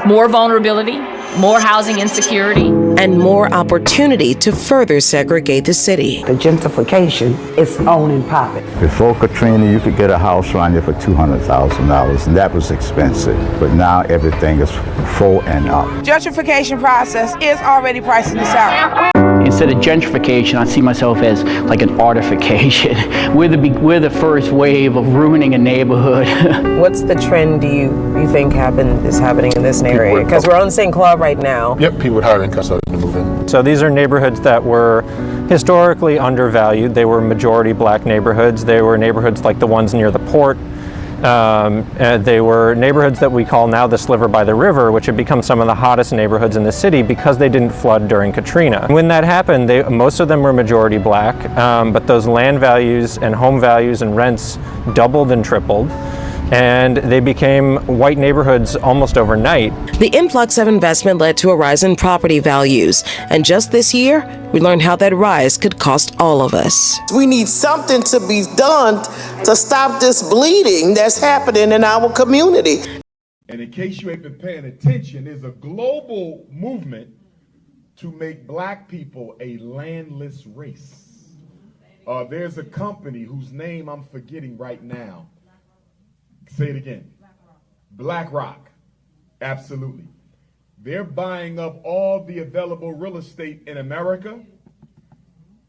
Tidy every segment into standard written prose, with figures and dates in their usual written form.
more vulnerability, more housing insecurity, and more opportunity to further segregate the city. The gentrification is on and popping. Before Katrina, you could get a house around here for $200,000, and that was expensive. But now everything is full and up. Gentrification process is already pricing this out. Instead of gentrification, I see myself as like an artification. We're the first wave of ruining a neighborhood. What's the trend do you think is happening in this area? Because we're on St. Claude right now. Yep, people with higher income starting to move in. So these are neighborhoods that were historically undervalued. They were majority black neighborhoods. They were neighborhoods like the ones near the port. And they were neighborhoods that we call now the Sliver by the River, which have become some of the hottest neighborhoods in the city because they didn't flood during Katrina. When that happened, most of them were majority black, but those land values and home values and rents doubled and tripled, and they became white neighborhoods almost overnight. The influx of investment led to a rise in property values, and just this year, we learned how that rise could cost all of us. We need something to be done to stop this bleeding that's happening in our community. And in case you ain't been paying attention, there's a global movement to make black people a landless race. There's a company whose name I'm forgetting right now. Say it again. BlackRock. Absolutely. They're buying up all the available real estate in America,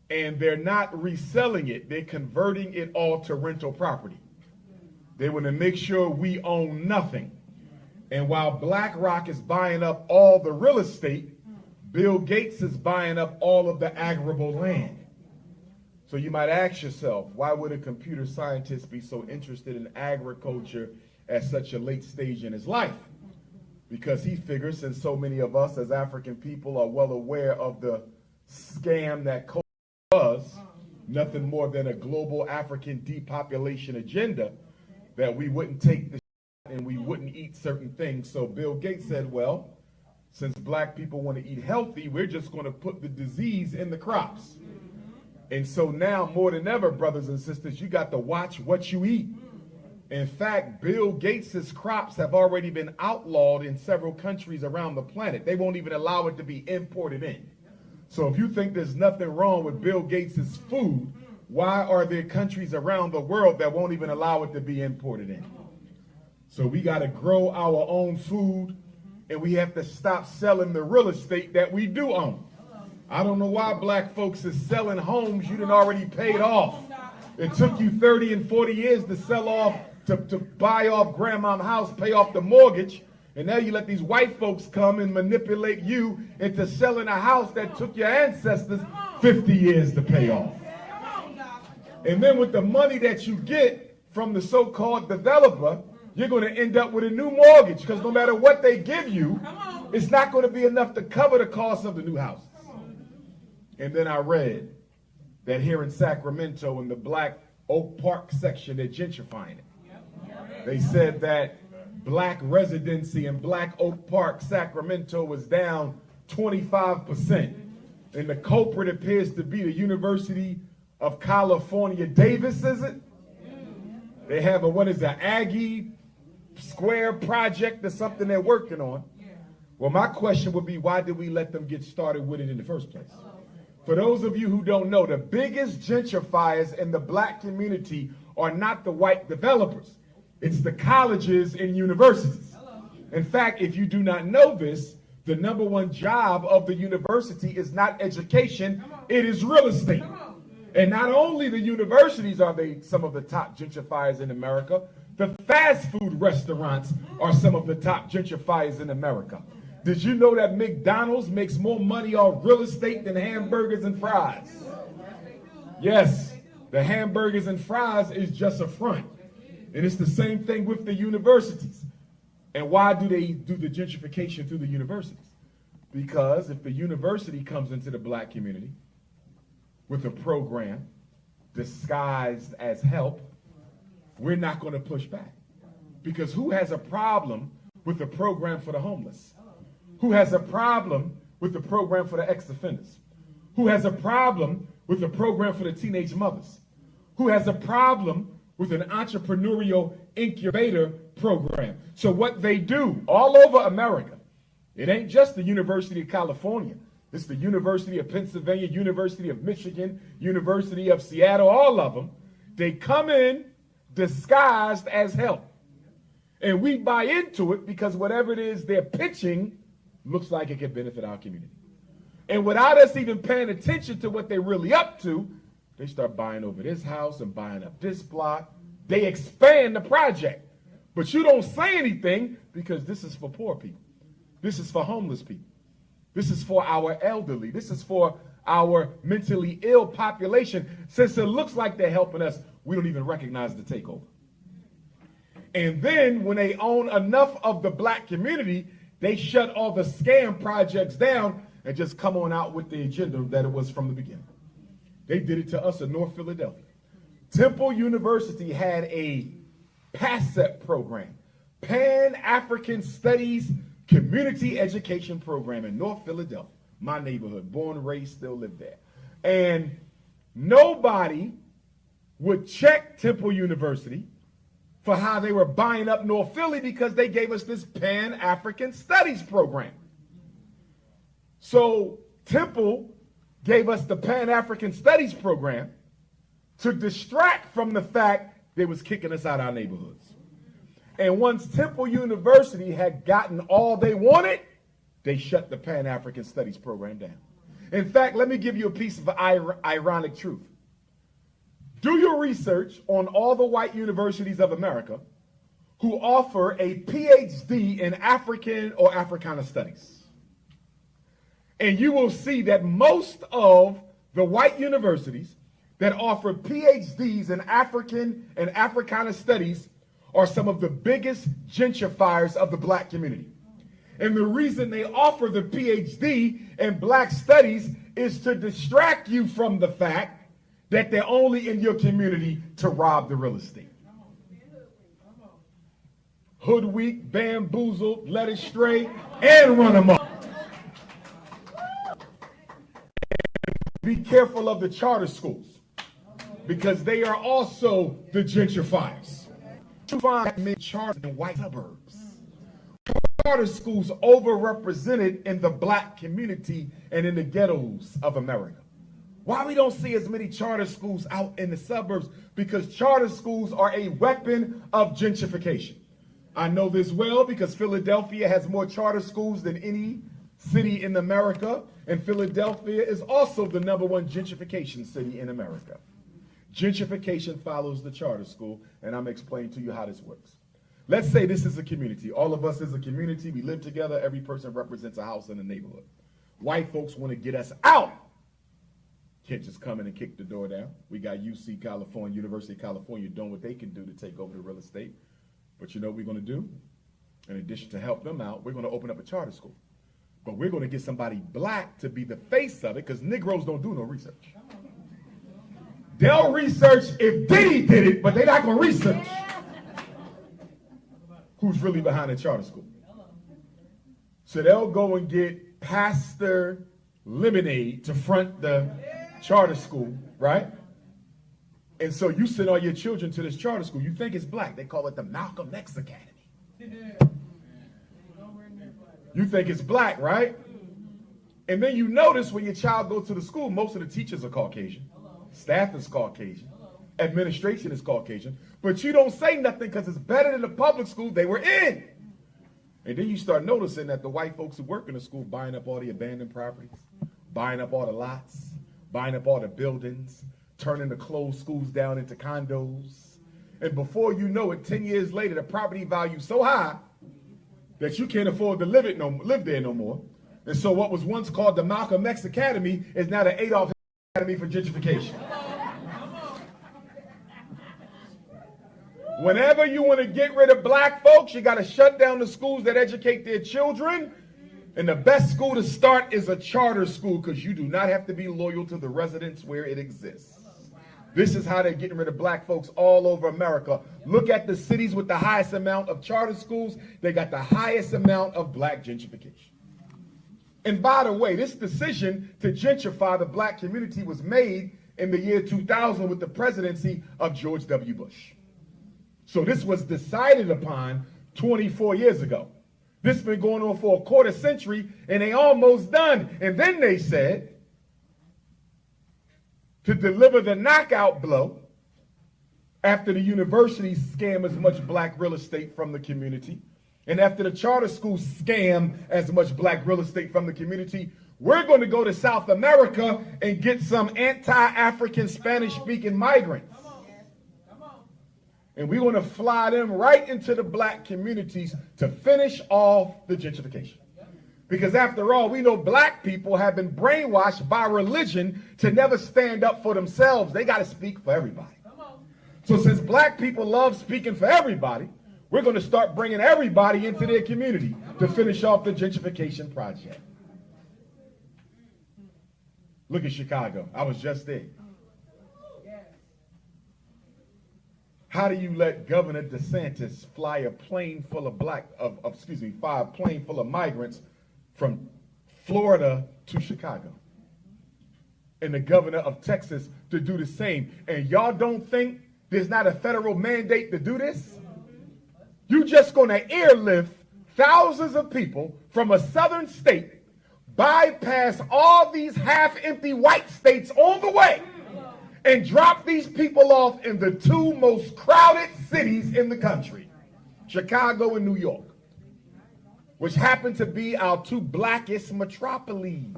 and they're not reselling it. They're converting it all to rental property. They want to make sure we own nothing. And while BlackRock is buying up all the real estate, Bill Gates is buying up all of the arable land. So you might ask yourself, why would a computer scientist be so interested in agriculture at such a late stage in his life? Because he figures, since so many of us as African people are well aware of the scam that COVID was, nothing more than a global African depopulation agenda, that we wouldn't take the shit and we wouldn't eat certain things. So Bill Gates said, well, since black people want to eat healthy, we're just going to put the disease in the crops. And so now, more than ever, brothers and sisters, you got to watch what you eat. In fact, Bill Gates's crops have already been outlawed in several countries around the planet. They won't even allow it to be imported in. So if you think there's nothing wrong with Bill Gates's food, why are there countries around the world that won't even allow it to be imported in? So we got to grow our own food, and we have to stop selling the real estate that we do own. I don't know why black folks is selling homes you done already paid off. It took you 30 and 40 years to sell off, to buy off grandma's house, pay off the mortgage, and now you let these white folks come and manipulate you into selling a house that took your ancestors 50 years to pay off. And then with the money that you get from the so-called developer, you're going to end up with a new mortgage, because no matter what they give you, it's not going to be enough to cover the cost of the new house. And then I read that here in Sacramento, in the Black Oak Park section, they're gentrifying it. They said that black residency in Black Oak Park, Sacramento, was down 25%. And the culprit appears to be the University of California, Davis, is it? They have an Aggie Square project or something they're working on. Well, my question would be, why did we let them get started with it in the first place? For those of you who don't know, the biggest gentrifiers in the black community are not the white developers. It's the colleges and universities. In fact, if you do not know this, the number one job of the university is not education, it is real estate. And not only the universities are they some of the top gentrifiers in America, the fast food restaurants are some of the top gentrifiers in America. Did you know that McDonald's makes more money off real estate than hamburgers and fries? Yes, the hamburgers and fries is just a front. And it's the same thing with the universities. And why do they do the gentrification through the universities? Because if the university comes into the black community with a program disguised as help, we're not going to push back. Because who has a problem with the program for the homeless? Who has a problem with the program for the ex-offenders? Who has a problem with the program for the teenage mothers? Who has a problem with an entrepreneurial incubator program. So what they do all over America, it ain't just the University of California. It's the University of Pennsylvania, University of Michigan, University of Seattle, all of them. They come in disguised as help. And we buy into it because whatever it is they're pitching looks like it could benefit our community. And without us even paying attention to what they're really up to, they start buying over this house and buying up this block. They expand the project. But you don't say anything because this is for poor people. This is for homeless people. This is for our elderly. This is for our mentally ill population. Since it looks like they're helping us, we don't even recognize the takeover. And then when they own enough of the black community, they shut all the scam projects down and just come on out with the agenda that it was from the beginning. They did it to us in North Philadelphia. Temple University had a PASEP program, Pan-African Studies Community Education Program in North Philadelphia, my neighborhood, born, raised, still live there. And nobody would check Temple University for how they were buying up North Philly because they gave us this Pan-African Studies program. So Temple gave us the Pan-African Studies program to distract from the fact they was kicking us out of our neighborhoods. And once Temple University had gotten all they wanted, they shut the Pan-African Studies program down. In fact, let me give you a piece of ironic truth. Do your research on all the white universities of America who offer a PhD in African or Africana studies. And you will see that most of the white universities that offer PhDs in African and Africana studies are some of the biggest gentrifiers of the black community. And the reason they offer the PhD in black studies is to distract you from the fact that they're only in your community to rob the real estate. Hoodwink, bamboozle, led astray, and run them up. Be careful of the charter schools because they are also the gentrifiers. You find many charter in white suburbs. Charter schools overrepresented in the black community and in the ghettos of America. Why we don't see as many charter schools out in the suburbs? Because charter schools are a weapon of gentrification. I know this well because Philadelphia has more charter schools than any city in America, and Philadelphia is also the #1 gentrification city in America. Gentrification follows the charter school, and I'm explaining to you how this works. Let's say this is a community. All of us is a community. We live together. Every person represents a house in the neighborhood. White folks want to get us out. Can't just come in and kick the door down. We got UC California, University of California doing what they can do to take over the real estate. But you know what we're going to do? In addition to help them out, we're going to open up a charter school. But we're going to get somebody black to be the face of it because Negroes don't do no research. They'll research if Diddy did it, but they're not going to research who's really behind the charter school. So they'll go and get Pastor Lemonade to front the charter school, right? And so you send all your children to this charter school. You think it's black. They call it the Malcolm X Academy. You think it's black, right? And then you notice when your child goes to the school, most of the teachers are Caucasian. Staff is Caucasian. Administration is Caucasian. But you don't say nothing because it's better than the public school they were in. And then you start noticing that the white folks who work in the school buying up all the abandoned properties, buying up all the lots, buying up all the buildings, turning the closed schools down into condos. And before you know it, 10 years later, the property value is so high that you can't afford to live there no more. And so what was once called the Malcolm X Academy is now the Adolf Academy for gentrification. Whenever you want to get rid of black folks, you got to shut down the schools that educate their children. And the best school to start is a charter school because you do not have to be loyal to the residents where it exists. This is how they're getting rid of black folks all over America. Look at the cities with the highest amount of charter schools. They got the highest amount of black gentrification. And by the way, this decision to gentrify the black community was made in the year 2000 with the presidency of George W. Bush. So this was decided upon 24 years ago. This has been going on for a quarter century, and they almost done. And then they said, to deliver the knockout blow, after the universities scam as much black real estate from the community, and after the charter schools scam as much black real estate from the community, we're going to go to South America and get some anti-African Spanish-speaking migrants. And we're going to fly them right into the black communities to finish off the gentrification. Because after all, we know black people have been brainwashed by religion to never stand up for themselves. They got to speak for everybody. So since black people love speaking for everybody, we're going to start bringing everybody into their community to finish off the gentrification project. Look at Chicago. I was just there. How do you let Governor DeSantis fly a plane full of fly a plane full of migrants from Florida to Chicago? And the governor of Texas to do the same. And y'all don't think there's not a federal mandate to do this? You just gonna airlift thousands of people from a southern state, bypass all these half-empty white states on the way, and drop these people off in the two most crowded cities in the country, Chicago and New York, which happen to be our two blackest metropolises.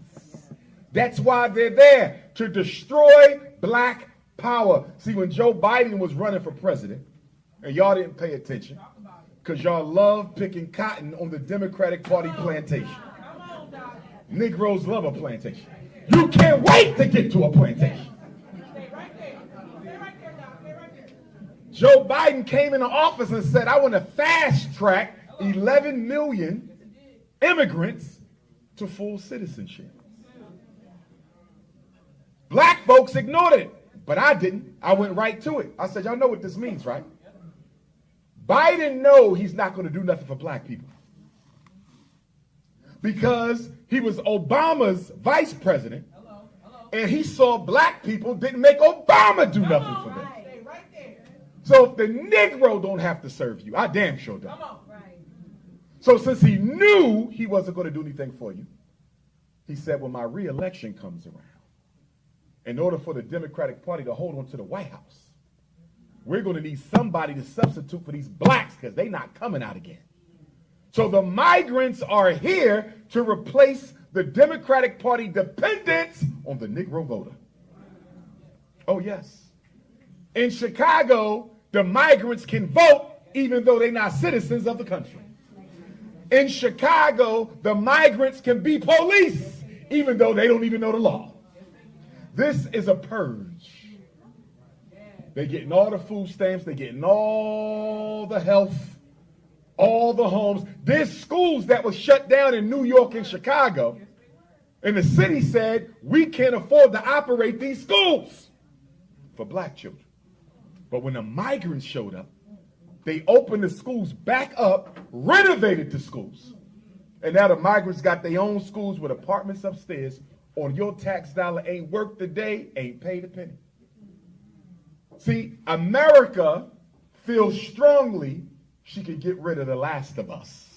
That's why they're there, to destroy black power. See, when Joe Biden was running for president, and y'all didn't pay attention, because y'all love picking cotton on the Democratic Party plantation. Negroes love a plantation. You can't wait to get to a plantation. Joe Biden came into office and said, I want to fast track 11 million immigrants to full citizenship. Black folks ignored it, but I didn't. I went right to it. I said, y'all know what this means, right? Biden knows he's not going to do nothing for black people, because he was Obama's vice president, and he saw black people didn't make Obama do nothing for them. So if the Negro don't have to serve you, I damn sure don't. So since he knew he wasn't going to do anything for you, he said, when my re-election comes around, in order for the Democratic Party to hold on to the White House, we're going to need somebody to substitute for these blacks, because they're not coming out again. So the migrants are here to replace the Democratic Party dependence on the Negro voter. Oh, yes. In Chicago, the migrants can vote even though they're not citizens of the country. In Chicago, the migrants can be police even though they don't even know the law. This is a purge. They're getting all the food stamps. They're getting all the health, all the homes. There's schools that were shut down in New York and Chicago, and the city said, we can't afford to operate these schools for black children. But when the migrants showed up, they opened the schools back up, renovated the schools. And now the migrants got their own schools with apartments upstairs. On your tax dollar, ain't worked a day, ain't paid a penny. See, America feels strongly she can get rid of the last of us.